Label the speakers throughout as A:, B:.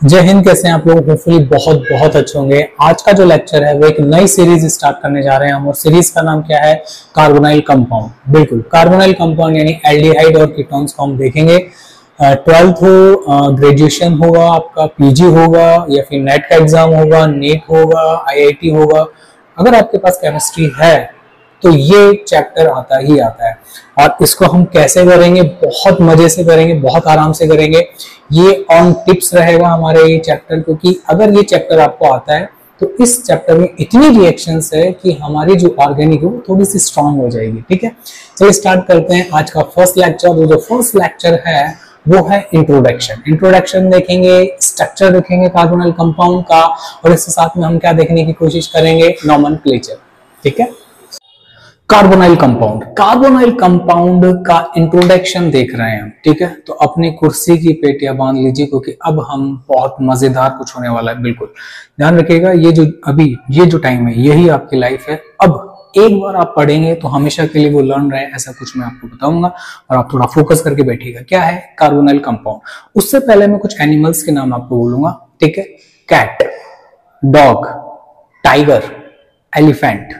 A: जय हिंद। कैसे हैं आप लोग? होपफुली बहुत बहुत अच्छे होंगे। आज का जो लेक्चर है वो एक नई सीरीज स्टार्ट करने जा रहे हैं हम, और सीरीज का नाम क्या है? Carbonyl compound. बिल्कुल, कार्बोनाइल कंपाउंड यानी एल्डिहाइड और कीटोन्स को हम देखेंगे। 12th हो, ग्रेजुएशन होगा, आपका पीजी होगा, या फिर नेट का एग्जाम होगा, नीट होगा, आईआईटी होगा। अगर आपके पास केमिस्ट्री है तो ये चैप्टर आता ही आता है। और इसको हम कैसे करेंगे? बहुत मजे से करेंगे, बहुत आराम से करेंगे। ये ऑन टिप्स रहेगा हमारे ये चैप्टर, क्योंकि अगर ये चैप्टर आपको आता है तो इस चैप्टर में इतनी रिएक्शंस है कि हमारी जो ऑर्गेनिक है वो थोड़ी सी स्ट्रांग हो जाएगी। ठीक है, चलिए स्टार्ट करते हैं आज का फर्स्ट लेक्चर। जो फर्स्ट लेक्चर है वो है इंट्रोडक्शन। इंट्रोडक्शन देखेंगे, स्ट्रक्चर देखेंगे कार्बोनाइल कंपाउंड का, और इसके साथ में हम क्या देखने की कोशिश करेंगे? नॉमेनक्लेचर। ठीक है, कार्बोनाइल कंपाउंड। कार्बोनाइल कंपाउंड का इंट्रोडक्शन देख रहे हैं हम। ठीक है, तो अपनी कुर्सी की पेटियां बांध लीजिए, क्योंकि अब हम बहुत मजेदार कुछ होने वाला है। बिल्कुल ध्यान रखिएगा, ये जो टाइम है यही आपकी लाइफ है। अब एक बार आप पढ़ेंगे तो हमेशा के लिए वो लर्न रहे, ऐसा कुछ मैं आपको बताऊंगा, और आप थोड़ा फोकस करके बैठिएगा। क्या है कार्बोनाइल कंपाउंड? उससे पहले मैं कुछ एनिमल्स के नाम आपको बोलूंगा। ठीक है, कैट, डॉग, टाइगर, एलिफेंट।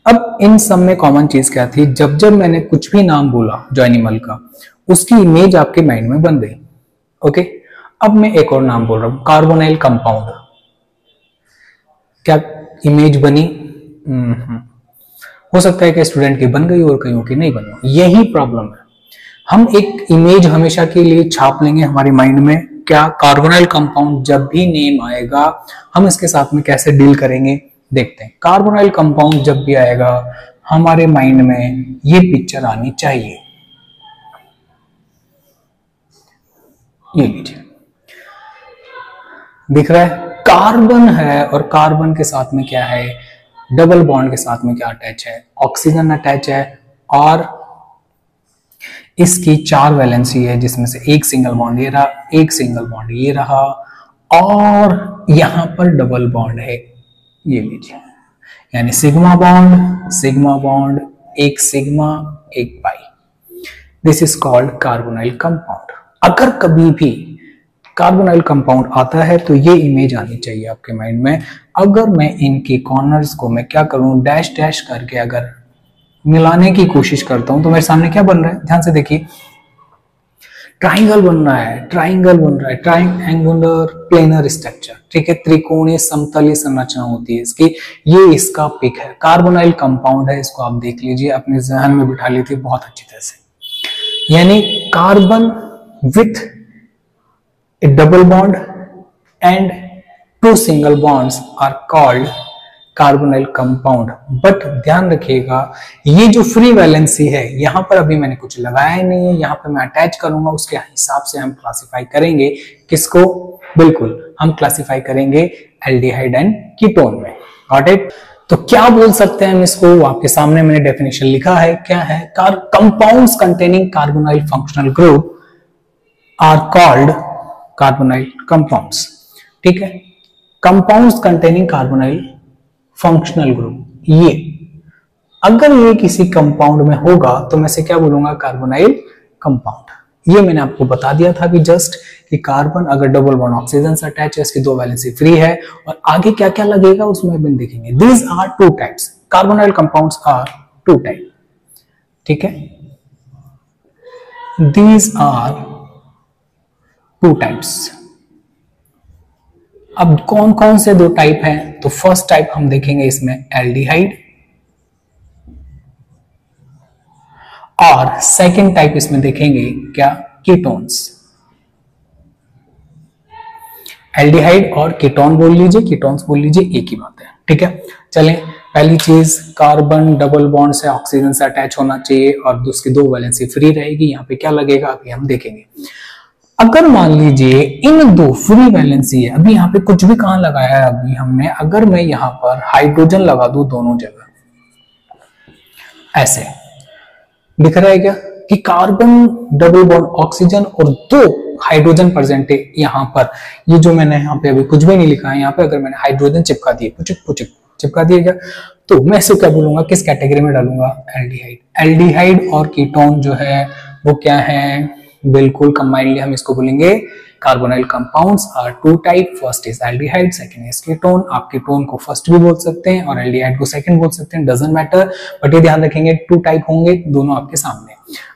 A: अब इन सब में कॉमन चीज क्या थी? जब जब मैंने कुछ भी नाम बोला जो एनिमल का, उसकी इमेज आपके माइंड में बन गई। ओके, अब मैं एक और नाम बोल रहा हूं, कार्बोनाइल कंपाउंड। क्या इमेज बनी? हो सकता है कि स्टूडेंट की बन गई और कईयों की नहीं बनी। यही प्रॉब्लम है, हम एक इमेज हमेशा के लिए छाप लेंगे हमारे माइंड में। क्या कार्बोनाइल कंपाउंड जब भी नेम आएगा हम इसके साथ में कैसे डील करेंगे देखते हैं। कार्बोनाइल कंपाउंड जब भी आएगा हमारे माइंड में ये पिक्चर आनी चाहिए। ये लीजिए, दिख रहा है? कार्बन है, और कार्बन के साथ में क्या है? डबल बॉन्ड के साथ में क्या अटैच है? ऑक्सीजन अटैच है, और इसकी 4 वैलेंसी है, जिसमें से एक सिंगल बॉन्ड ये रहा, एक सिंगल बॉन्ड ये रहा, और यहां पर डबल बॉन्ड है। ये लीजिए, यानी सिग्मा बॉन्ड, एक सिग्मा, एक pi. This is called carbonyl compound. अगर कभी भी कार्बोनाइल कंपाउंड आता है तो ये इमेज आनी चाहिए आपके माइंड में। अगर मैं इनके कॉर्नर्स को मैं क्या करूं, डैश डैश करके अगर मिलाने की कोशिश करता हूं तो मेरे सामने क्या बन रहा है? ध्यान से देखिए, ट्राइंगल बन रहा है, ट्राइंगुलर प्लेनर स्ट्रक्चर। ठीक है, त्रिकोणीय समतलीय संरचना होती है इसकी। ये इसका पिक है, कार्बोनाइल कंपाउंड है। इसको आप देख लीजिए, अपने जहन में बिठा लीजिए बहुत अच्छी तरह से। यानी carbon with a double bond and 2 single bonds are called carbonyl compound. But ध्यान रखिएगा, ये जो फ्री वैलेंसी है यहां पर अभी मैंने कुछ लगाया ही नहीं है, यहां पर मैं अटैच करूंगा, उसके हिसाब से हम क्लासिफाई करेंगे किसको? बिल्कुल, हम क्लासिफाई करेंगे एल्डिहाइड एंड कीटोन में। Got it? तो क्या बोल सकते हैं हम इसको? आपके सामने मैंने डेफिनेशन लिखा है। क्या है? Compounds containing carbonyl functional group are called carbonyl compounds. ठीक है, compounds containing carbonyl functional group. ये अगर ये किसी कंपाउंड में होगा तो मैं से क्या बोलूंगा? Carbonyl compound. ये मैंने आपको बता दिया था अभी जस्ट कि कार्बन अगर डबल बॉन्ड ऑक्सीजन से अटैच है, इसकी 2 वैलेंसी फ्री है, और आगे क्या क्या लगेगा उसमें भी देखेंगे। These are 2 types, carbonyl compounds are 2 type. ठीक है, दीज आर 2 टाइप्स। अब कौन कौन से 2 टाइप हैं? तो फर्स्ट टाइप हम देखेंगे इसमें एल्डिहाइड, और सेकंड टाइप इसमें देखेंगे क्या? कीटोन्स। एल्डिहाइड और कीटोन बोल लीजिए, कीटोन्स बोल लीजिए, एक ही बात है। ठीक है, चलें। पहली चीज, कार्बन डबल बॉन्ड से ऑक्सीजन से अटैच होना चाहिए और उसकी 2 वैलेंसी फ्री रहेगी। यहाँ पे क्या लगेगा अभी हम देखेंगे। अगर मान लीजिए इन 2 फ्री वैलेंसी है, अभी यहाँ पे कुछ भी कहां लगाया है अभी हमने, अगर मैं यहां पर हाइड्रोजन लगा दूं दोनों जगह, ऐसे दिख रहा है क्या कि कार्बन डबल बॉन्ड ऑक्सीजन और 2 हाइड्रोजन प्रेजेंट है यहां पर। ये जो मैंने यहाँ पे अभी कुछ भी नहीं लिखा है, यहाँ पे अगर मैंने हाइड्रोजन चिपका दिए, चिपका दिए क्या, तो मैं इसे क्या बोलूंगा? किस कैटेगरी में डालूंगा? एल्डिहाइड। एल्डिहाइड और कीटोन जो है वो क्या है? बिल्कुल कंबाइनली हम इसको बोलेंगे carbonyl compounds are two type, first is aldehyde, second is ketone. आप कीटोन को फर्स्ट भी बोल सकते हैं और एल्डिहाइड को सेकंड बोल सकते हैं, डजंट मैटर, बट ये ध्यान रखेंगे टू टाइप होंगे, दोनों आपके सामने।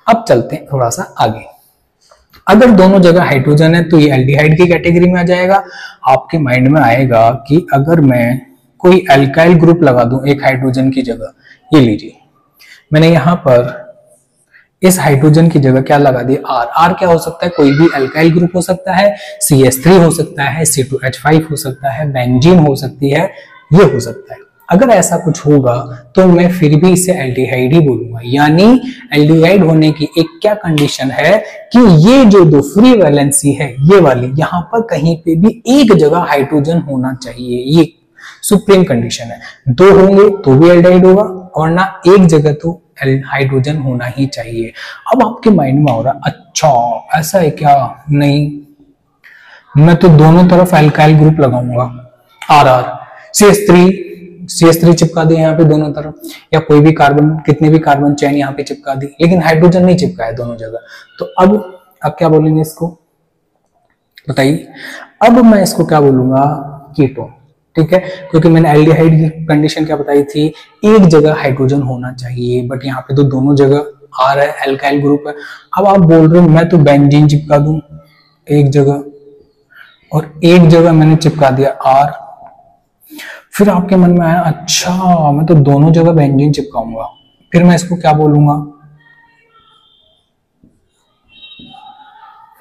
A: अब चलते हैं थोड़ा सा आगे। अगर दोनों जगह हाइड्रोजन है तो ये एल्डिहाइड की कैटेगरी में आ जाएगा। आपके माइंड में आएगा कि अगर मैं कोई अल्काइल ग्रुप लगा दूं एक हाइड्रोजन की जगह, ये लीजिए मैंने यहां पर इस हाइड्रोजन की जगह क्या लगा दिया, आर। आर क्या हो सकता है, कोई भी अल्काइल ग्रुप हो सकता है, CH3 हो सकता है, C2H5 हो सकता है, बेंजीन हो सकती है, ये हो सकता है। अगर ऐसा कुछ होगा तो मैं फिर भी इसे एल्डिहाइड ही बोलूंगा। यानी एल्डिहाइड होने की एक क्या कंडीशन है कि ये जो दो फ्री वैलेंसी है ये वाली, यहां पर कहीं पे भी एक जगह हाइड्रोजन होना चाहिए, ये सुप्रीम कंडीशन है। दो होंगे तो भी एल्डिहाइड होगा, और ना एक जगह तो हाइड्रोजन होना ही चाहिए। अब आपके माइंड में हो रहा अच्छा ऐसा है क्या, नहीं मैं तो दोनों तरफ अल्काइल ग्रुप लगाऊंगा, आर आर CH3 चिपका दिया यहाँ पे दोनों तरफ, या कोई भी कार्बन, कितने भी कार्बन चेन यहाँ पे चिपका दी, लेकिन हाइड्रोजन नहीं चिपका है दोनों जगह। तो अब क्या बोलेंगे इसको बताइए। अब मैं इसको क्या बोलूंगा, कीटोन, ठीक है, क्योंकि मैंने एल्डिहाइड की कंडीशन क्या बताई थी, एक जगह हाइड्रोजन होना चाहिए, बट यहाँ पे तो दोनों जगह आर है, अल्काइल ग्रुप है। अब आप बोल रहे हो मैं तो बेंजीन चिपका दूं एक जगह, और एक जगह मैंने चिपका दिया आर। फिर आपके मन में आया अच्छा मैं तो दोनों जगह बेंजीन चिपकाऊंगा, फिर मैं इसको क्या बोलूंगा,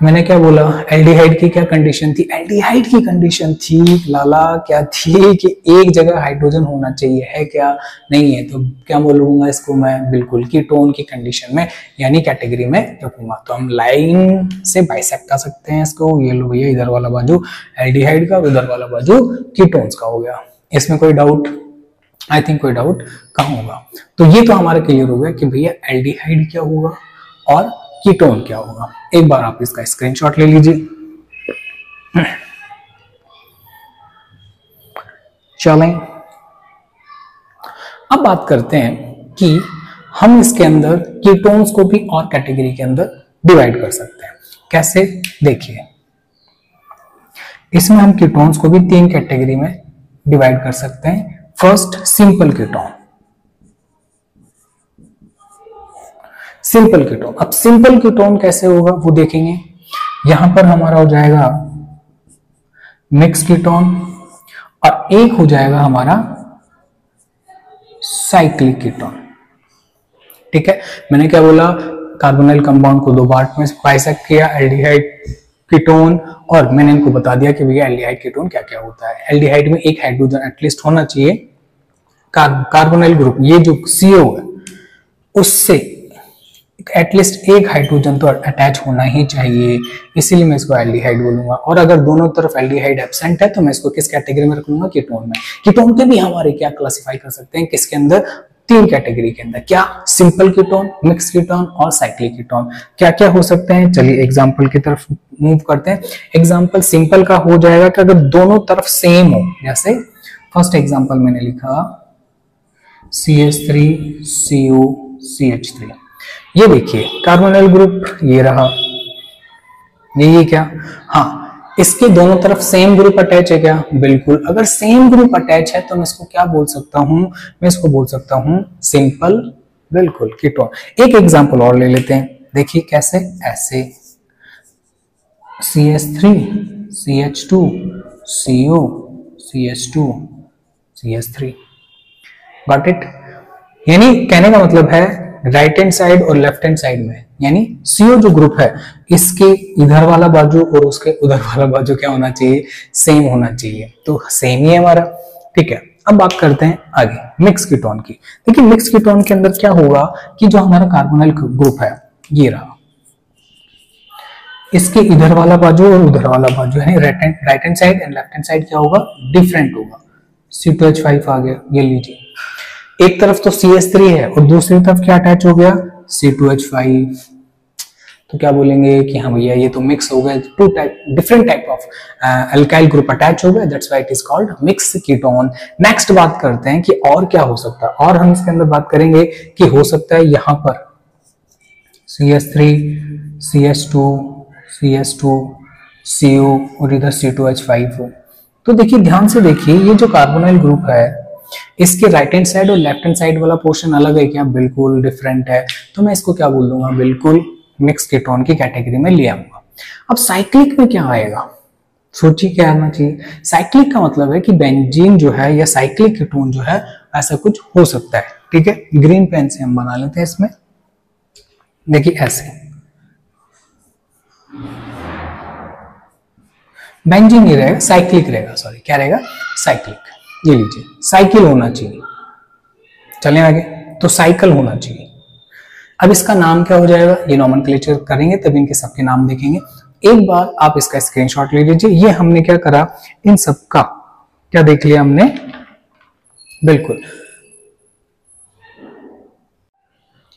A: मैंने क्या बोला, एल्डिहाइड की क्या कंडीशन थी, एल्डिहाइड की कंडीशन थी लाला क्या थी कि एक जगह हाइड्रोजन होना चाहिए, है क्या, नहीं है, तो क्या बोलूंगा इसको मैं, बिल्कुल कीटोन की कंडीशन में यानी कैटेगरी में रखूंगा। तो हम लाइन से बाइसेक्ट कर सकते हैं इसको, ये लो भैया इधर वाला बाजू एल्डिहाइड का, उधर वाला बाजू कीटोन्स का हो गया। इसमें कोई डाउट, आई थिंक कोई डाउट कहाँ होगा। तो ये तो हमारा क्लियर हो गया कि भैया एल्डिहाइड क्या होगा और कीटोन क्या होगा। एक बार आप इसका स्क्रीनशॉट ले लीजिए। चलें अब बात करते हैं कि हम इसके अंदर कीटोन्स को भी और कैटेगरी के अंदर डिवाइड कर सकते हैं। कैसे, देखिए इसमें हम कीटोन्स को भी तीन कैटेगरी में डिवाइड कर सकते हैं। First simple ketone, simple ketone. अब सिंपल कीटोन कैसे होगा वो देखेंगे। यहां पर हमारा हो जाएगा मिक्स कीटोन और एक हो जाएगा हमारा साइक्लिक कीटोन, ठीक है। मैंने क्या बोला, कार्बोनाइल कंपाउंड को दो पार्ट में बाइसेक्ट किया, एल्डिहाइड कीटोन, और मैंने इनको बता दिया कि भैया एल्डिहाइड कीटोन क्या क्या होता है। एल्डिहाइड में एक हाइड्रोजन एटलीस्ट होना चाहिए, कार्बोनाइल ग्रुप ये जो CO है उससे एटलीस्ट एक हाइड्रोजन तो अटैच होना ही चाहिए, इसीलिए मैं इसको एल्डिहाइड बोलूंगा। और अगर दोनों तरफ एल्डिहाइड एब्सेंट है तो मैं इसको किस कैटेगरी में रखूंगा, कीटोन में। कीटोन के भी हमारे क्या क्लासिफाई कर सकते हैं, किसके अंदर, तीन कैटेगरी के अंदर, क्या, सिंपल कीटोन, मिक्स कीटोन और साइक्लिक कीटोन। क्या क्या हो सकते हैं, चलिए एग्जांपल की तरफ मूव करते हैं। एग्जांपल सिंपल का हो जाएगा कि अगर दोनों तरफ सेम हो, जैसे फर्स्ट एग्जांपल मैंने लिखा CH3 CO CH3, ये देखिए कार्बोनाइल ग्रुप ये रहा, ये क्या, हाँ इसके दोनों तरफ सेम ग्रुप अटैच है क्या, बिल्कुल। अगर सेम ग्रुप अटैच है तो मैं इसको क्या बोल सकता हूं, मैं इसको बोल सकता हूं सिंपल, बिल्कुल कीटोन। एक एग्जांपल और ले लेते हैं, देखिए कैसे, ऐसे CH3 CH2 CO CH2 CH3, got it. यानी कहने का मतलब है राइट हैंड साइड और लेफ्ट हैंड साइड में, यानी CO जो ग्रुप है इसके इधर वाला बाजू और उसके उधर वाला बाजू क्या होना चाहिए, सेम होना चाहिए। तो सेम ही है हमारा, ठीक है। अब बात करते हैं आगे मिक्स कीटोन की। देखिए मिक्स कीटोन के अंदर क्या होगा कि जो हमारा कार्बोनाइल ग्रुप है ये रहा, इसके इधर वाला बाजू और उधर वाला बाजू यानी right hand side and left hand side क्या होगा, डिफरेंट होगा। C2H5 आ गया, ये लीजिए, एक तरफ तो CH3 है और दूसरी तरफ क्या अटैच हो गया, C2H5। तो क्या बोलेंगे कि हाँ भैया ये तो मिक्स हो गया, two type different type of alkyl group attach हो गया, that's why it is called mix ketone. Next बात करते हैं कि और क्या हो सकता है, और हम इसके अंदर बात करेंगे कि हो सकता है यहां पर CH3 CH2 CH2 CO और इधर C2H5 हो। तो देखिए ध्यान से देखिए, ये जो कार्बोनाइल ग्रुप है इसके राइट हैंड साइड और लेफ्ट हैंड साइड वाला पोर्शन अलग है क्या? बिल्कुल डिफरेंट है। तो मैं इसको क्या बोल दूंगा? बिल्कुल मिक्स कीटोन की कैटेगरी में ले आऊंगा। अब साइक्लिक में क्या आएगा? सोचिए क्या आना चाहिए। साइक्लिक का मतलब है कि बेंजीन जो है या साइक्लिक कीटोन जो है ऐसा कुछ हो सकता है। ठीक है, ग्रीन पेन से हम बना लेते हैं इसमें। देखिए ऐसे बेंजीन नहीं रहेगा, साइक्लिक रहेगा। सॉरी, क्या रहेगा? साइक्लिक। ये लीजिए, साइकिल होना चाहिए। चलें आगे, तो साइकिल होना चाहिए। अब इसका नाम क्या हो जाएगा? ये नॉमेनक्लेचर करेंगे तभी इनके सबके नाम देखेंगे। एक बार आप इसका स्क्रीनशॉट ले लीजिए। ये हमने क्या करा, इन सबका क्या देख लिया हमने? बिल्कुल।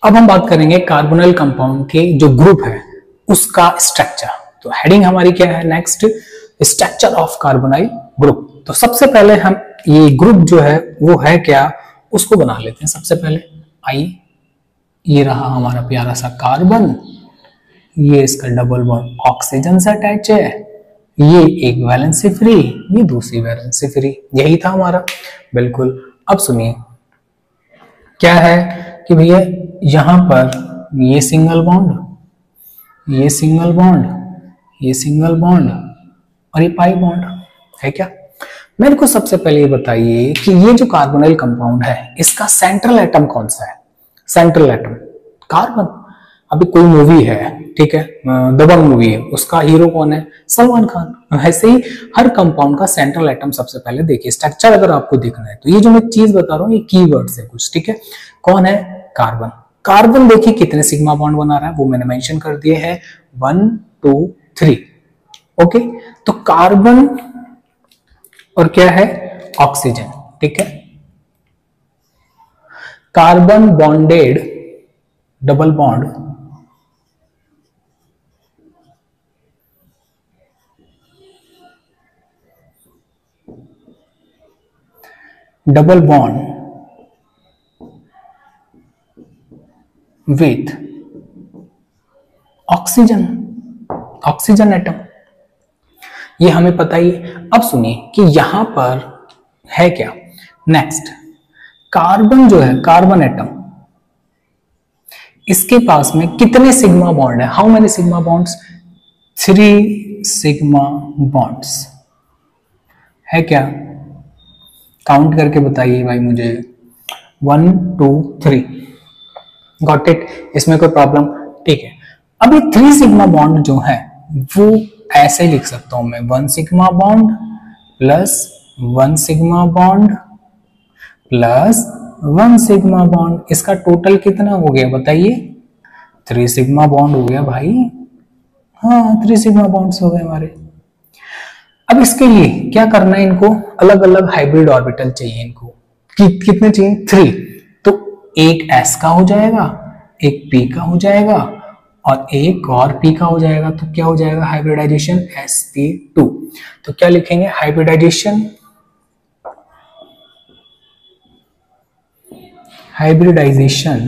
A: अब हम बात करेंगे कार्बोनाइल कंपाउंड के जो ग्रुप है उसका स्ट्रक्चर। तो हेडिंग हमारी क्या है? Next, structure of carbonyl group. तो सबसे पहले हम ये ग्रुप जो है वो है क्या, उसको बना लेते हैं। सबसे पहले आई, ये रहा हमारा प्यारा सा कार्बन, ये इसका डबल बॉन्ड ऑक्सीजन से अटैच है, ये एक वैलेंसी फ्री, ये दूसरी वैलेंसी फ्री। यही था हमारा। बिल्कुल। अब सुनिए क्या है कि भैया यहां पर ये सिंगल बॉन्ड, ये सिंगल बॉन्ड, ये सिंगल बॉन्ड और ये पाई बॉन्ड है क्या? मेरे को सबसे पहले ये बताइए कि ये जो कार्बोनाइल कंपाउंड है इसका सेंट्रल एटम कौन सा है? Central atom carbon. अभी कोई मूवी है, ठीक है, दबंग मूवी है, उसका हीरो कौन है? सलमान खान। ऐसे ही हर कंपाउंड का सेंट्रल एटम सबसे पहले देखिए। स्ट्रक्चर अगर आपको देखना है तो ये जो मैं चीज बता रहा हूँ ये कीवर्ड्स है कुछ, ठीक है। कौन है? कार्बन। कार्बन देखिए कितने सिग्मा बॉन्ड बना रहा है वो मैंने मेंशन कर दिए है, 1 2 3। ओके, तो कार्बन और क्या है? ऑक्सीजन। ठीक है, carbon bonded double bond double bond with oxygen, oxygen atom, ये हमें पता ही। अब सुनिए कि यहां पर है क्या? नेक्स्ट, कार्बन जो है, कार्बन एटम, इसके पास में कितने सिग्मा बॉन्ड है? How many sigma bonds? 3 sigma bonds है क्या? काउंट करके बताइए भाई मुझे। 1 2 3। Got it? इसमें कोई प्रॉब्लम? ठीक है। अब ये 3 सिग्मा बॉन्ड जो है वो ऐसे लिख सकता हूं मैं, 1 sigma bond plus 1 sigma bond plus 1 sigma bond. इसका टोटल कितना हो गया बताइए? 3 सिग्मा बॉन्ड हो गया भाई। हाँ, 3 सिग्मा बॉन्ड्स हो गए हमारे। अब इसके लिए क्या करना है? इनको अलग अलग हाइब्रिड ऑर्बिटल चाहिए इनको। कितने चाहिए? 3। तो एक s का हो जाएगा, एक p का हो जाएगा और एक और p का हो जाएगा। तो क्या हो जाएगा? Hybridisation sp2। तो क्या लिखेंगे? Hybridization, hybridization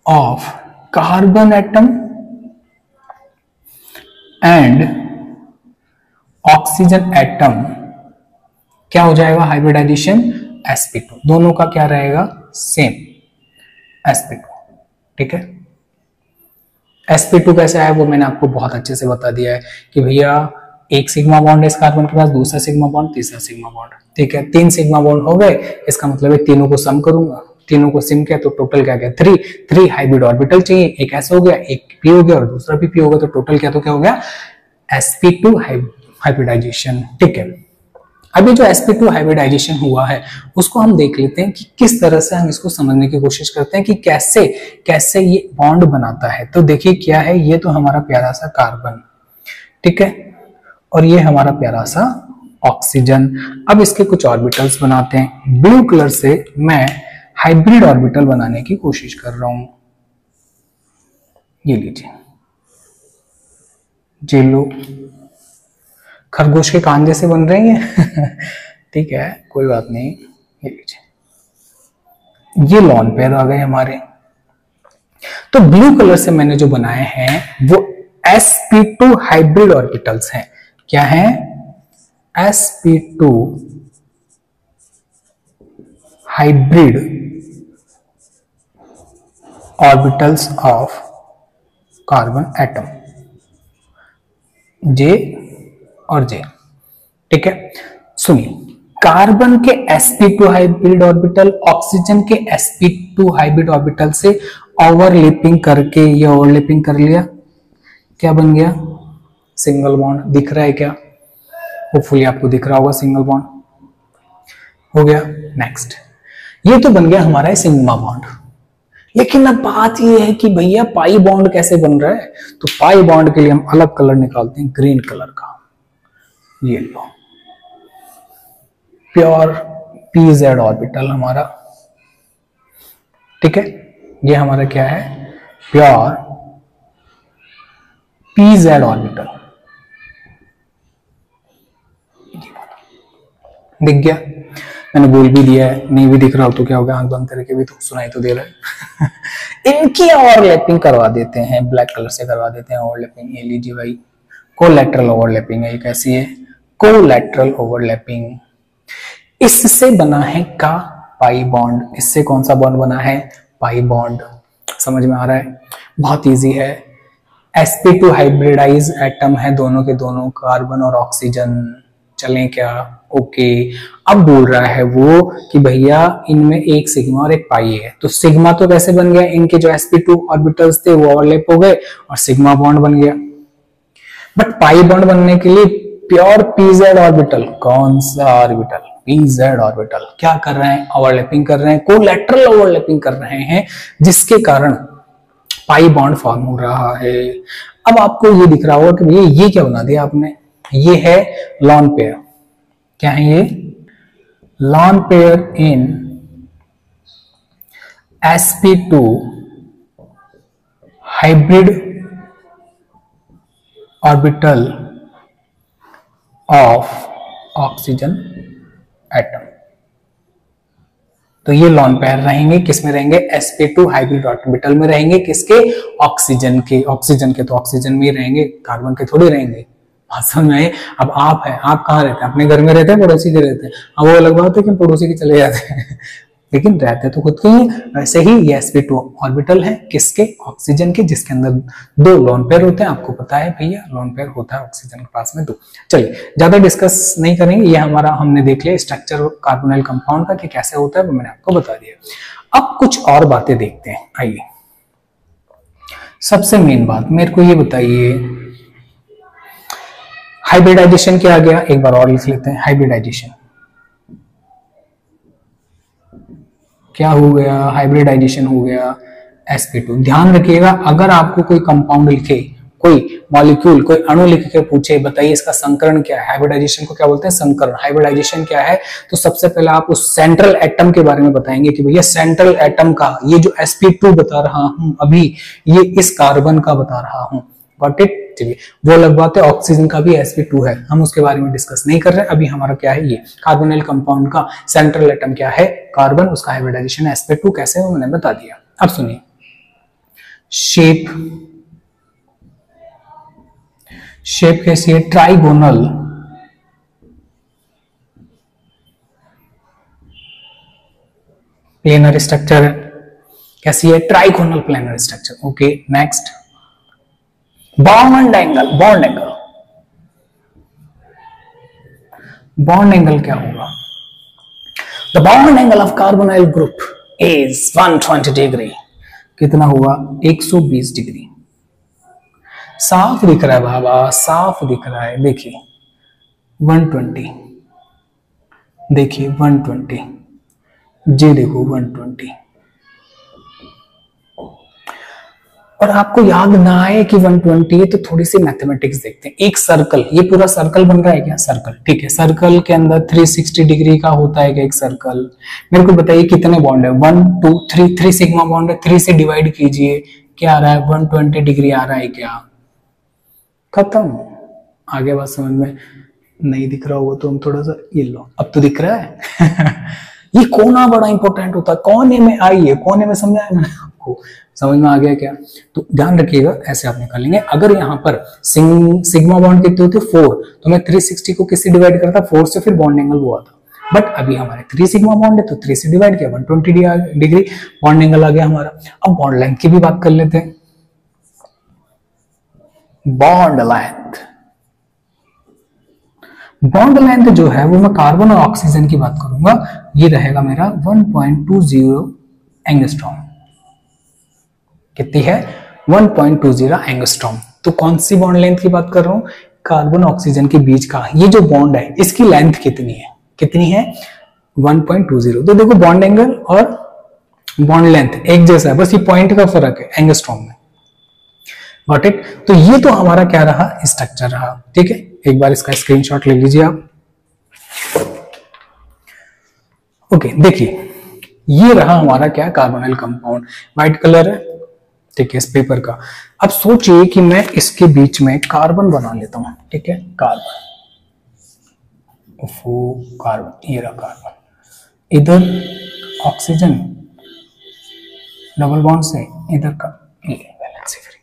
A: of carbon atom and oxygen atom क्या हो जाएगा? Hybridisation sp2। दोनों का क्या रहेगा? Same sp2। ठीक है, sp2 कैसे आया वो मैंने आपको बहुत अच्छे से बता दिया है कि भैया एक सिग्मा बॉन्ड है इस कार्बन के पास, दूसरा सिग्मा बॉन्ड, तीसरा सिग्मा बॉन्ड। ठीक है, 3 सिग्मा बॉन्ड हो गए। इसका मतलब है तीनों को सम करूंगा, तीनों को सिम किया तो टोटल क्या गया? 3 हाइब्रिड ऑर्बिटल चाहिए। एक ऐसा हो गया, एक p हो गया और दूसरा भी p हो गया। तो टोटल क्या? तो क्या हो गया? sp2 hybridisation. ठीक है, अभी जो sp2 हाइब्रिडाइजेशन हुआ है उसको हम देख लेते हैं कि किस तरह से हम इसको समझने की कोशिश करते हैं कि कैसे कैसे ये बॉन्ड बनाता है। तो देखिए क्या है, ये तो हमारा प्यारा सा कार्बन, ठीक है, और ये हमारा प्यारा सा ऑक्सीजन। अब इसके कुछ ऑर्बिटल्स बनाते हैं। ब्लू कलर से मैं हाइब्रिड ऑर्बिटल बनाने की कोशिश कर रहा हूं। ये लीजिए, ये लो, खरगोश के कान जैसे बन रहे हैं ठीक है, कोई बात नहीं। ये लीजिए, ये लॉन पेयर आ गए हमारे। तो ब्लू कलर से मैंने जो बनाए हैं वो sp2 हाइब्रिड ऑर्बिटल्स हैं। क्या है? sp2 hybrid orbitals of carbon atom J और J। ठीक है, सुनिए, कार्बन के sp2 हाइब्रिड ऑर्बिटल ऑक्सीजन के sp2 हाइब्रिड ऑर्बिटल से ओवरलैपिंग करके ये ओवरलैपिंग कर लिया, क्या बन गया? Single bond. दिख रहा है क्या? होपफुली आपको दिख रहा होगा, सिंगल बॉन्ड हो गया। नेक्स्ट, ये तो बन गया हमारा सिग्मा बॉन्ड। लेकिन अब बात ये है कि भैया पाई बॉन्ड कैसे बन रहा है? तो पाई बॉन्ड के लिए हम अलग कलर निकालते हैं, ग्रीन कलर का। ये लो, प्योर pz ऑर्बिटल हमारा। ठीक है, ये हमारा क्या है? Pure pz orbital. दिख गया? मैंने बोल भी दिया है, नहीं भी दिख रहा हो तो क्या होगा, आंख बंद करके भी तो सुनाई तो दे रहा है। इनकी ओवरलैपिंग करवा देते हैं, ब्लैक कलर से करवा देते हैं ओवरलैपिंग। ये लीजिए भाई, कोलैटरल ओवरलैपिंग है। ये कैसी है? Collateral overlapping. इससे बना है का पाई बॉन्ड। इससे कौन सा बॉन्ड बना है? Pi bond. समझ में आ रहा है? बहुत इजी है। sp2 हाइब्रिडाइज एटम है, दोनों के दोनों, कार्बन और ऑक्सीजन। चलें क्या? ओके। अब बोल रहा है वो कि भैया इनमें एक सिग्मा और एक पाई है। तो सिग्मा तो कैसे बन गया? इनके जो sp2 ऑर्बिटल्स थे वो ओवरलैप हो गए और सिग्मा बॉन्ड बन गया। बट पाई बॉन्ड बनने के लिए प्योर pz ऑर्बिटल, कौन सा ऑर्बिटल? pz orbital. क्या कर रहे हैं? ओवरलैपिंग कर रहे हैं, कोलैटरल ओवरलैपिंग कर रहे हैं, जिसके कारण पाई बॉन्ड फॉर्म हो रहा है। अब आपको ये दिख रहा होगा कि भैया ये क्या बना दिया आपने? ये है लॉन पेयर। क्या है ये? Lone pair in sp2 hybrid orbital of oxygen atom. तो ये लॉन पेयर रहेंगे, किसमें रहेंगे? sp2 हाइब्रिड ऑर्बिटल में रहेंगे। किसके? ऑक्सीजन के। ऑक्सीजन के तो ऑक्सीजन में ही रहेंगे, कार्बन के थोड़ी रहेंगे। बात समझ में आई? अब आप है, आप कहाँ रहते हैं? अपने घर में रहते हैं, पड़ोसी के रहते हैं? अब वो अलग बात है कि पड़ोसी के चले जाते हैं लेकिन रहते तो खुद के ही। वैसे ही ये sp2 ऑर्बिटल है, किसके? ऑक्सीजन के, जिसके अंदर दो लोन पेयर होते हैं। आपको पता है भैया, लोन पेयर होता है ऑक्सीजन के पास में दो। चलिए, ज्यादा डिस्कस नहीं करेंगे, ये हमारा हमने देख लिया स्ट्रक्चर कार्बोनाइल कंपाउंड का कि कैसे होता है, वो मैंने आपको बता दिया। अब कुछ और बातें देखते हैं। आइए, सबसे मेन बात मेरे को ये बताइए, हाइब्रिडाइजेशन क्या आ गया? एक बार और लिख लेते हैं। हाइब्रिडाइजेशन क्या हो गया? हाइब्रिडाइजेशन हो गया sp2। ध्यान रखिएगा, अगर आपको कोई कंपाउंड लिखे, कोई मॉलिक्यूल, कोई अणु लिख के पूछे बताइए इसका संकरण क्या है, हाइब्रिडाइजेशन को क्या बोलते हैं? संकरण। हाइब्रिडाइजेशन क्या है? तो सबसे पहले आप उस सेंट्रल एटम के बारे में बताएंगे कि भैया सेंट्रल एटम का ये जो sp2 बता रहा हूं अभी, ये इस कार्बन का बता रहा हूं। Got it? चलिए, वो अलग बात है, ऑक्सीजन का भी sp2 है, हम उसके बारे में डिस्कस नहीं कर रहे। अभी हमारा क्या है? ये कार्बोनाइल कंपाउंड का सेंट्रल एटम क्या है? कार्बन। उसका हाइब्रिडाइजेशन sp2 कैसे है वो मैंने बता दिया। अब सुनिए, शेप कैसी है? ट्राइगोनल प्लेनर स्ट्रक्चर है। कैसी है? Trigonal planar structure. Okay, next, bond angle. Bond angle क्या होगा? The bond angle of carbonyl group is 120 degree. कितना हुआ? 120 डिग्री। साफ दिख रहा है बाबा, साफ दिख रहा है। देखिए 120, देखिए 120, जी देखो 120। और आपको याद ना आए कि 120 है तो थोड़ी सी मैथमेटिक्स देखते हैं। एक सर्कल, ये पूरा सर्कल बन रहा है क्या? सर्कल, ठीक है। सर्कल के अंदर 360 डिग्री का होता है क्या एक सर्कल? मेरे को बताइए कितने बॉन्ड है? 1 2 3, 3 सिग्मा बॉन्ड है। 3 से डिवाइड कीजिए, क्या आ रहा है? 120 डिग्री आ रहा है क्या? खत्म। आगे बात समझ में नहीं दिख रहा होगा तो हम थोड़ा सा ये लो, अब तो दिख रहा है ये कोना बड़ा इंपॉर्टेंट होता है। कोने में आइए, कोने में समझाया मैंने आपको। समझ में आ गया क्या? तो ध्यान रखिएगा, ऐसे आप निकालेंगे। अगर यहाँ पर सिग्मा बॉन्ड कितने होते 4, तो मैं 360 को किससे डिवाइड करता 4 से, फिर बॉन्ड एंगल वो आता। बट अभी हमारे 3 सिग्मा बॉन्ड है तो 3 से डिवाइड किया 120 डिग्री बॉन्ड एंगल आ गया हमारा। अब बॉन्ड लेंथ की भी बात कर लेते हैं। बॉन्ड लेंथ जो है वो मैं कार्बन और ऑक्सीजन की बात करूंगा, ये रहेगा मेरा 1.20 एंगस्ट्रॉम। कितनी है? 1.20 एंगस्ट्रॉम। तो कौन सी बॉन्ड लेंथ की बात कर रहा हूं? कार्बन ऑक्सीजन के बीच का ये जो बॉन्ड है इसकी लेंथ कितनी है? कितनी है? 1.20। तो देखो बॉन्ड एंगल और बॉन्ड लेंथ एक जैसा है, बस ये पॉइंट का फर्क है एंगस्ट्रॉम में। Got it? तो ये तो हमारा क्या रहा? स्ट्रक्चर रहा। ठीक है, एक बार इसका स्क्रीनशॉट ले लीजिए आप। ओके, देखिए ये रहा हमारा क्या? कार्बोनिल कंपाउंड, व्हाइट कलर है। ठीक है, इस पेपर का। अब सोचिए कि मैं इसके बीच में कार्बन बना लेता हूं। ठीक है, कार्बन, कार्बन, ये रहा कार्बन, इधर ऑक्सीजन डबल बॉन्ड से इधर का ये बैलेंस है।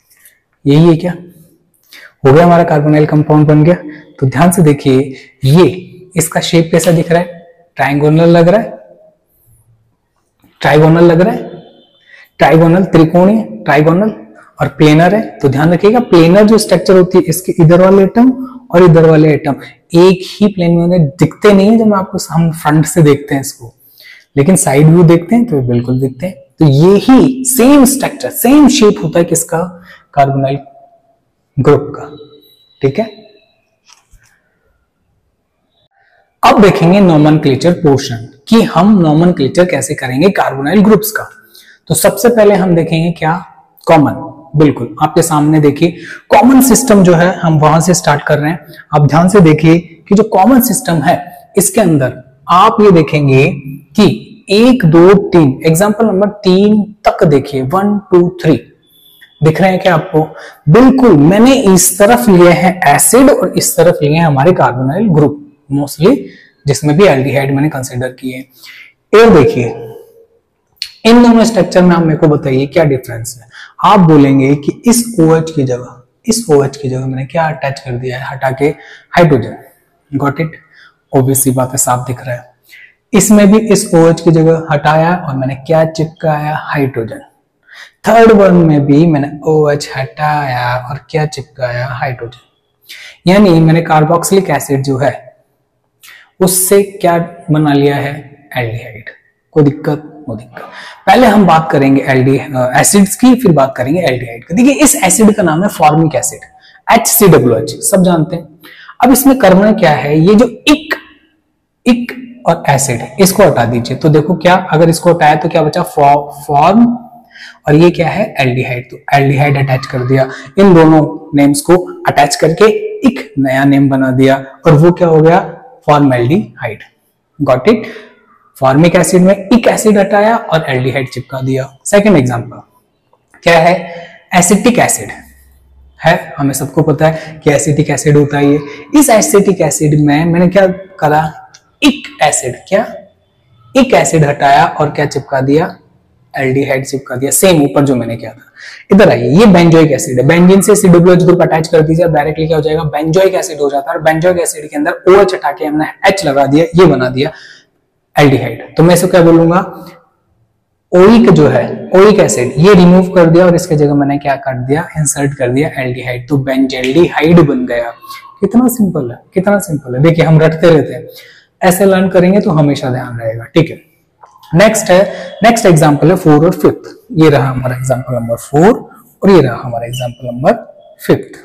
A: यही है क्या? हो गया हमारा कार्बोनिल कंपाउंड बन गया। तो ध्यान से देखिए, ये इसका शेप कैसा दिख रहा है? ट्रायंगोनल लग रहा है, ट्राइगोनल लग रहा है, ट्राइगोनल त्रिकोणीय, ट्राइगोनल और प्लेनर है। तो ध्यान रखिएगा, प्लेनर जो स्ट्रक्चर होती है इसके इधर वाले एटम और इधर वाले एटम एक ही प्लेन में दिखते नहीं है। जब आपको हम फ्रंट से देखते हैं इसको, लेकिन साइड व्यू देखते हैं तो बिल्कुल दिखते हैं। तो ये ही सेम स्ट्रक्चर, सेम शेप होता है किसका? कार्बोनिल ग्रुप का। ठीक है, अब देखेंगे नोमेनक्लेचर पोर्शन कि हम नोमेनक्लेचर कैसे करेंगे कार्बोनिल ग्रुप्स का। तो सबसे पहले हम देखेंगे क्या? कॉमन। बिल्कुल आपके सामने देखिए कॉमन सिस्टम जो है हम वहां से स्टार्ट कर रहे हैं। आप ध्यान से देखिए कि जो कॉमन सिस्टम है इसके अंदर आप ये देखेंगे कि 1 2 3 एग्जांपल नंबर 3 तक देखिए, 1 2 3 दिख रहे हैं क्या आपको? बिल्कुल, मैंने इस तरफ लिए हैं एसिड और इस तरफ लिए हैं हमारे कार्बोनिल ग्रुप, मोस्टली जिसमें भी एल्डिहाइड मैंने कंसीडर किए। और देखिए इन दोनों स्ट्रक्चर में आप मेरे को बताइए क्या डिफरेंस है। आप बोलेंगे कि इस OH की जगह मैंने क्या अटैच कर दिया है? हटा के हाइड्रोजन। Got it? ऑब्वियसली बात है, साफ दिख रहा है। इसमें भी इस OH की जगह हटाया और मैंने क्या चिपकाया? हाइड्रोजन। थर्ड वन में भी मैंने OH हटाया और क्या चिपकाया? हाइड्रोजन। यानी मैंने कार्बोक्सिलिक एसिड जो है उससे क्या बना लिया है? एल्डिहाइड। कोई दिक्कत? नो दिक्कत। पहले हम बात करेंगे एसिड्स की, फिर बात करेंगे एल्डिहाइड की। देखिए इस एसिड का नाम है फॉर्मिक एसिड, HCOH, सब जानते हैं। अब इसमें करना क्या है? ये जो इक और एसिड इसको हटा दीजिए। तो देखो क्या, अगर इसको हटाया तो क्या बचा? फॉर्म, और ये क्या है? एल्डिहाइड। तो एल्डिहाइड अटैच कर दिया, इन दोनों नेम्स को अटैच करके एक नया नेम बना दिया और वो क्या हो गया? Formaldehyde. Got it? Formic acid में इक एसिड हटाया और एल्डिहाइड चिपका दिया। सेकंड एग्जांपल क्या है? एसिटिक एसिड है, हमें सबको पता है कि एसिटिक एसिड होता है ये। इस एसिटिक एसिड में मैंने क्या करा? इक एसिड, क्या? इक एसिड हटाया और क्या चिपका दिया? एल्डिहाइड चिपका दिया, सेम ऊपर जो मैंने किया था। इधर आइए, ये बेंजोइक एसिड है, बेंजीन से COH ग्रुप अटैच कर दीजिए, डायरेक्टली क्या हो जाएगा? बेंजोइक एसिड हो जाता है। और बेंजोइक एसिड के अंदर OH हटा के हमने H लगा दिया, ये बना दिया एल्डिहाइड। तो मैं इसको क्या बोलूंगा? ओइक जो है, ओइक एसिड, ये रिमूव कर दिया और इसके जगह मैंने क्या कर दिया? इंसर्ट कर दिया एल्डिहाइड, तो बेंजल्डिहाइड बन गया। कितना सिंपल है, कितना सिंपल है। देखिए हम रटते रहते हैं, ऐसे लर्न करेंगे तो हमेशा ध्यान रहेगा। ठीक है, नेक्स्ट एग्जांपल है 4 और 5। ये रहा हमारा एग्जांपल नंबर 4 और ये रहा हमारा एग्जांपल नंबर 5।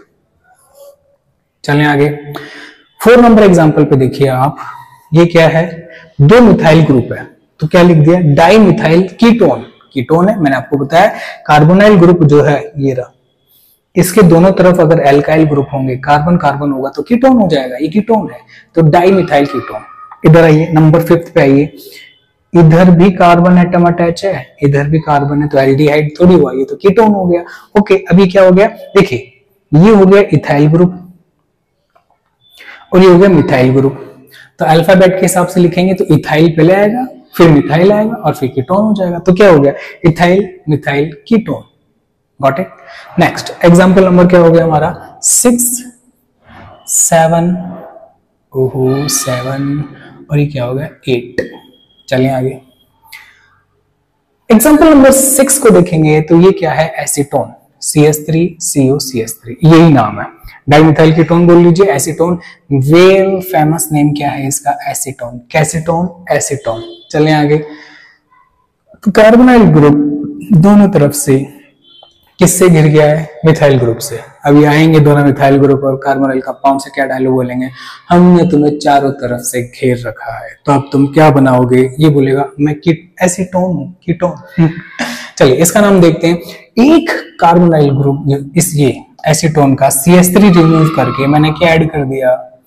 A: चलें आगे। 4 नंबर एग्जांपल पे देखिए आप, ये क्या है? 2 मिथाइल ग्रुप है, तो क्या लिख दिया? Di methyl ketone. कीटोन है, मैंने आपको बताया कार्बोनाइल ग्रुप जो है ये रहा, इसके दोनों तरफ अगर एल्काइल ग्रुप होंगे, कार्बन कार्बन होगा तो कीटोन हो जाएगा, ये कीटोन है, तो डाई मिथाइल कीटोन। इधर आइए नंबर 5 पे आइए, इधर भी कार्बन एटम अटैच है, इधर भी कार्बन है, तो एल्डिहाइड थोड़ी हुआ, ये तो कीटोन हो गया। ओके, अभी क्या हो गया? देखिए ये हो गया इथाइल ग्रुप और ये हो गया मिथाइल ग्रुप। तो अल्फाबेट के हिसाब से लिखेंगे तो इथाइल पहले आएगा, फिर मिथाइल आएगा और फिर कीटोन हो जाएगा। तो क्या हो गया? Ethyl methyl ketone. Got it. Next example number क्या हो गया हमारा 6 7, ओहो 7 और ये क्या हो गया 8। चलिए आगे एग्जांपल नंबर 6 को देखेंगे तो ये क्या है एसीटोन CH3COCH3 यही नाम है। डाइमिथाइल कीटोन बोल लीजिए, एसीटोन वेल फेमस नेम क्या है इसका एसीटोन, कैसीटोन एसीटोन। चलें आगे तो कार्बोनाइल ग्रुप दोनों तरफ से किससे घिर गया है मिथाइल ग्रुप से। अभी आएंगे दोनों मिथाइल ग्रुप और कार्बोनाइल कंपाउंड से क्या डायलॉग बोलेंगे, हमने तुम्हें चारों तरफ से घेर रखा है तो अब तुम क्या बनाओगे, ये बोलेगा मैं एसीटोन हूं कीटोन। चलिए इसका नाम देखते हैं। एक कार्बोनाइल ग्रुप इस ये एसीटोन का CH3 रिमूव करके मैंने क्या ऐड कर दिया,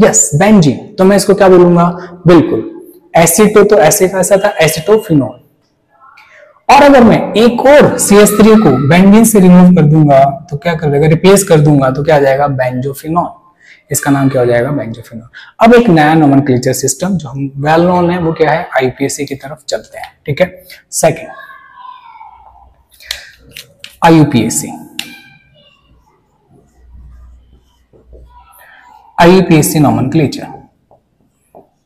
A: यस बेंजीन। तो मैं इसको क्या बोलूंगा, बिल्कुल एसीटो तो ऐसे का ऐसा था एसीटोफिनोल। और अगर मैं एक और CH3 को बेंजीन से रिमूव कर दूंगा तो क्या कर देगा, रिप्लेस कर दूंगा तो क्या आ जाएगा बेंजोफिनोल। इसका नाम क्या हो जाएगा बेंजोफिनोल। अब एक नया नोमेनक्लेचर सिस्टम जो हम वेल नोन है वो क्या है IUPAC की तरफ चलते हैं। ठीक है, सेकंड IUPAC नोमेनक्लेचर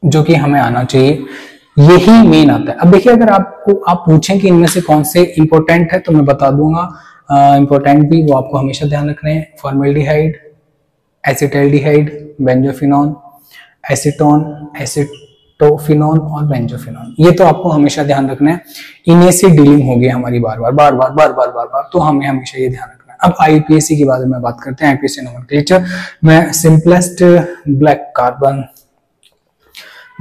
A: जो कि हमें आना चाहिए, यही मेन आता है। अब देखिए अगर आपको आप पूछें कि इनमें से कौन से इंपॉर्टेंट है तो मैं बता दूंगा। इंपॉर्टेंट भी वो आपको हमेशा ध्यान रखने हैं, formaldehyde, acetaldehyde, benzophenone, acetone, acetophenone और बेंजोफिनोन। ये तो आपको हमेशा ध्यान रखना है, इन्हीं से डीलिंग होगी हमारी बार बार, तो हमें हमेशा ये ध्यान रखना है। अब IUPAC के बारे में बात करते हैं। IUPAC नोमेनक्लेचर में simplest black carbon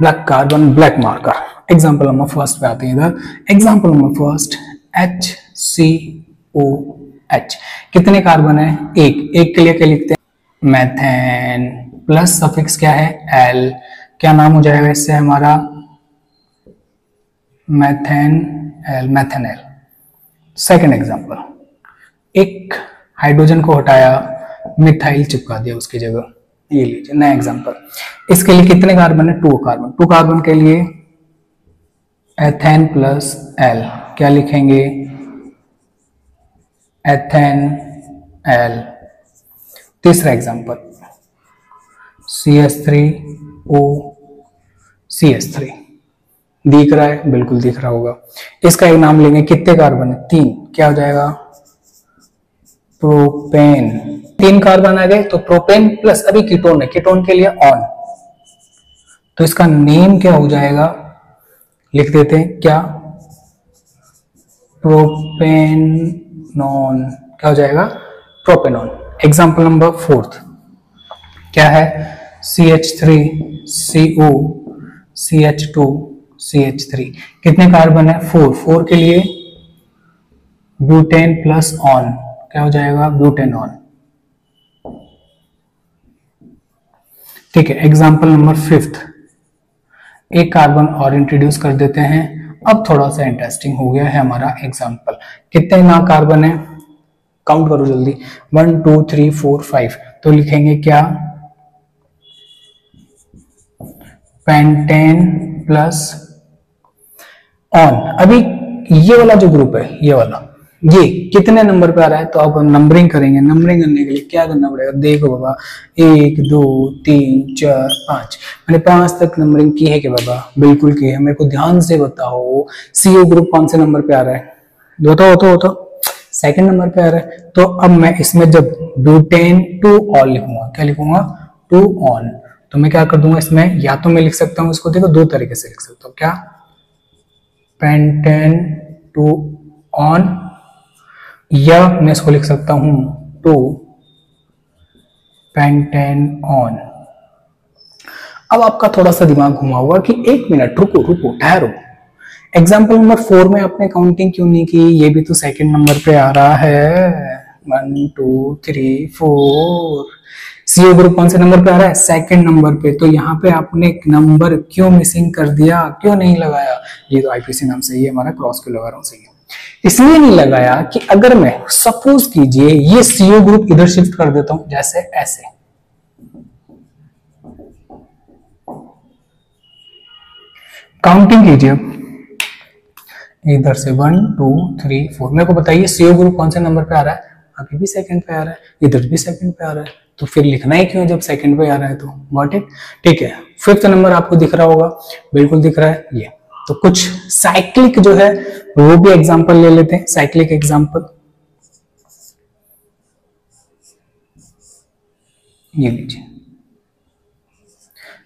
A: black marker. Example number first पे आते हैं इधर। Example number first HCOH। कितने कार्बन है, एक के लिए क्या लिखते हैं मैथेन प्लस सफिक्स क्या है एल, क्या नाम हो जाएगा इससे हमारा मैथेनएल। सेकंड एग्जांपल, एक हाइड्रोजन को हटाया मिथाइल चिपका दिया उसकी जगह, ये लीजिए नया एग्जांपल। इसके लिए कितने कार्बन है, 2 कार्बन के लिए एथेन प्लस एल, क्या लिखेंगे एथेन एल। तीसरा एग्जांपल CH3OCH3 दिख रहा है, बिल्कुल दिख रहा होगा। इसका एक नाम लेंगे, कितने कार्बन है 3, क्या हो जाएगा प्रोपेन। 3 कार्बन आ गए तो प्रोपेन प्लस अभी कीटोन है, कीटोन के लिए ऑन, तो इसका नेम क्या हो जाएगा लिख देते हैं क्या प्रोपेनॉन, क्या हो जाएगा प्रोपेनॉन। एग्जांपल नंबर 4 क्या है CH3CO CH2CH3 कितने कार्बन है 4 के लिए ब्यूटेन प्लस ऑन, क्या हो जाएगा ब्यूटेनॉन। ठीक है, एग्जांपल नंबर 5 एक कार्बन और इंट्रोड्यूस कर देते हैं। अब थोड़ा सा इंटरेस्टिंग हो गया है हमारा एग्जांपल। कितने ना कार्बन है, काउंट करो जल्दी 1 2 3 4 5, तो लिखेंगे क्या पेंटेन प्लस ऑन। अभी ये वाला जो ग्रुप है ये वाला, ये कितने नंबर पे आ रहा है, तो अब हम नंबरिंग करेंगे। नंबरिंग करने के लिए क्या करना पड़ेगा, देखो बाबा 1 2 3 4 5, मैंने 5 तक नंबरिंग की है कि बाबा, बिल्कुल की है। मेरे को ध्यान से बताओ CO ग्रुप कौन से नंबर पे आ रहा है, बताओ सेकंड नंबर पे आ रहा है। तो अब मैं इसमें जब ब्यूटेन टू ऑन लिखूंगा, क्या लिखूंगा टू ऑन, तो मैं क्या कर दूंगा इसमें, या तो मैं लिख सकता हूं इसको, देखो 2 तरीके से लिख सकता हूं, क्या पेंटेन टू ऑन, या मैं इसको लिख सकता हूं टू पेंटेन ऑन। अब आपका थोड़ा सा दिमाग घुमा हुआ कि 1 मिनट रुको ठहरो, एग्जाम्पल नंबर 4 में आपने काउंटिंग क्यों नहीं की, ये भी तो सेकंड नंबर पे आ रहा है 1 2 3 4। CO ग्रुप कौन से नंबर पे आ रहा है, सेकंड नंबर पे, तो यहाँ पे आपने एक नंबर क्यों मिसिंग कर दिया, क्यों नहीं लगाया। ये तो IUPAC नाम से ही हमारा क्रॉस क्यों लगा रहा हूँ, सही है इसलिए नहीं लगाया कि अगर मैं सपोज कीजिए ये CO ग्रुप इधर शिफ्ट कर देता हूं, जैसे ऐसे, काउंटिंग कीजिए इधर से 1 2 3 4। मेरे को बताइए CO ग्रुप कौन से नंबर पे आ रहा है? अभी भी सेकंड पे आ रहा है, इधर भी सेकंड पे आ रहा है, तो फिर लिखना ही क्यों जब सेकंड पे आ रहा है तो। Got it? ठीक है, फिफ्थ नंबर आपको दिख रहा होगा, बिल्कुल दिख रहा है ये। तो कुछ साइक्लिक जो है वो भी एग्जांपल ले लेते हैं, साइक्लिक एग्जांपल ये लीजिए।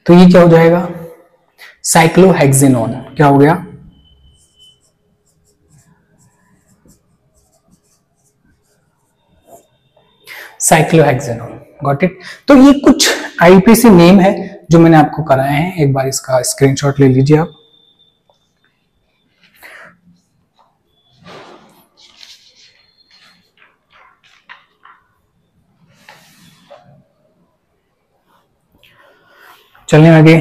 A: तो ये क्या हो जाएगा? साइक्लोहेक्सेनोन। क्या हो गया? साइक्लोहेक्सेनोन। Got it? तो ये कुछ आईपीसी नेम है जो मैंने आपको कराए हैं, एक बार इसका स्क्रीनशॉट ले लीजिए आप। चलने आगे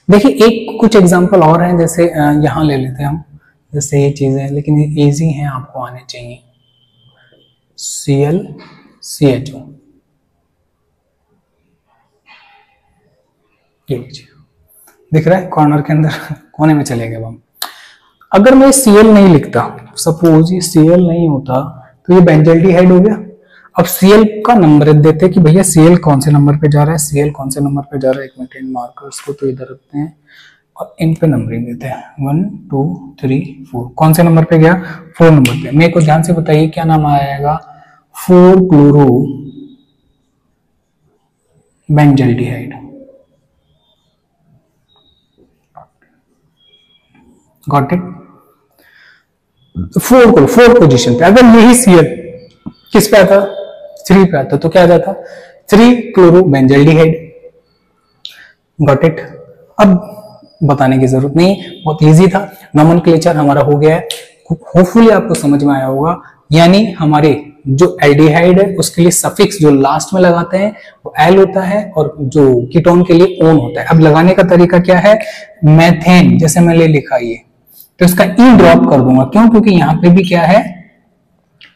A: देखिए, एक कुछ एग्जांपल और हैं, जैसे यहां ले लेते हैं हम, जैसे ये चीजें, लेकिन ये इजी हैं, आपको आने चाहिए। ClCHO, ये लीजिए, दिख रहा है कॉर्नर के अंदर, कोने में चले गए हम। अगर मैं Cl नहीं लिखता, सपोज ये Cl नहीं होता, तो ये बेंजल्डिहाइड हो गया। अब Cl का नंबर देते हैं कि भैया Cl कौन से नंबर पे जा रहा है, Cl कौन से नंबर पे जा रहा है। एक मिनट, इन मार्कर्स को तो इधर रखते हैं और इन पे नंबरिंग देते हैं, 1 2 3 4। कौन से नंबर पे गया? 4 नंबर पे। मेरे को ध्यान से बताइए क्या नाम आएगा? 4 chloro benzaldehyde. Got it? 4 position पे अगर यही Cl किस पे आता? 3 पे आता, तो क्या आ जाता? 3 क्लोरो बेंजल्डिहाइड। Got it? अब बताने की जरूरत नहीं, बहुत इजी था, नोमेनक्लेचर हमारा हो गया है, होपफुली आपको समझ में आया होगा। यानी हमारे जो एल्डिहाइड है उसके लिए सफिक्स जो लास्ट में लगाते हैं वो एल होता है, और जो कीटोन के लिए ओन होता है। अब लगाने का तरीका क्या है? मेथेन जैसे मैंने लिखा ये, तो इसका ई ड्रॉप कर दूंगा, क्यों? क्योंकि यहाँ पे भी क्या है?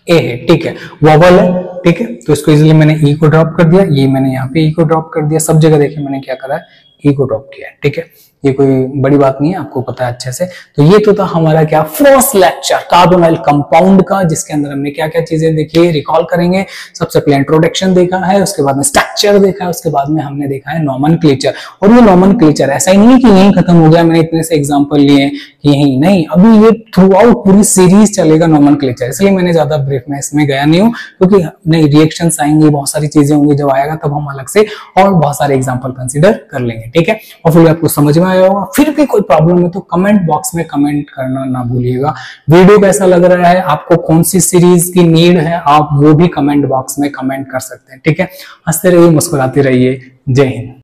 A: ए है, ठीक है, वॉवल है, ठीक है, तो इसको इजीली मैंने ई को ड्रॉप कर दिया, ये मैंने यहाँ पे ई को ड्रॉप कर दिया, सब जगह देखिए मैंने क्या करा है, ई को ड्रॉप किया है, ठीक है। ये कोई बड़ी बात नहीं है, आपको पता है अच्छे से। तो ये तो था हमारा क्या, फर्स्ट लेक्चर कार्बोनाइल कंपाउंड का, जिसके अंदर हमने क्या क्या चीजें देखी, रिकॉल करेंगे। सबसे पहले इंट्रोडक्शन देखा है, उसके बाद में स्ट्रक्चर देखा है, उसके बाद में हमने देखा है नोमेनक्लेचर। और ये नोमेनक्लेचर ऐसा ही नहीं है कि यही खत्म हो गया, मैंने इतने से एग्जाम्पल लिए कि यही नहीं, अभी ये थ्रू आउट पूरी सीरीज चलेगा नोमेनक्लेचर, इसलिए मैंने ज्यादा ब्रीफ में इसमें गया नहीं हूँ, क्योंकि नई रिएक्शंस आएंगी, बहुत सारी चीजें होंगी, जब आएगा तब हम अलग से और बहुत सारे एग्जाम्पल कंसिडर कर लेंगे, ठीक है। और फिर आपको समझ में आया होगा। फिर भी कोई प्रॉब्लम है तो कमेंट बॉक्स में कमेंट करना ना भूलिएगा। वीडियो कैसा लग रहा है, आपको कौन सी सीरीज की नीड है, आप वो भी कमेंट बॉक्स में कमेंट कर सकते हैं, ठीक है। हंसते रहिए, मुस्कुराते रहिए। जय हिंद।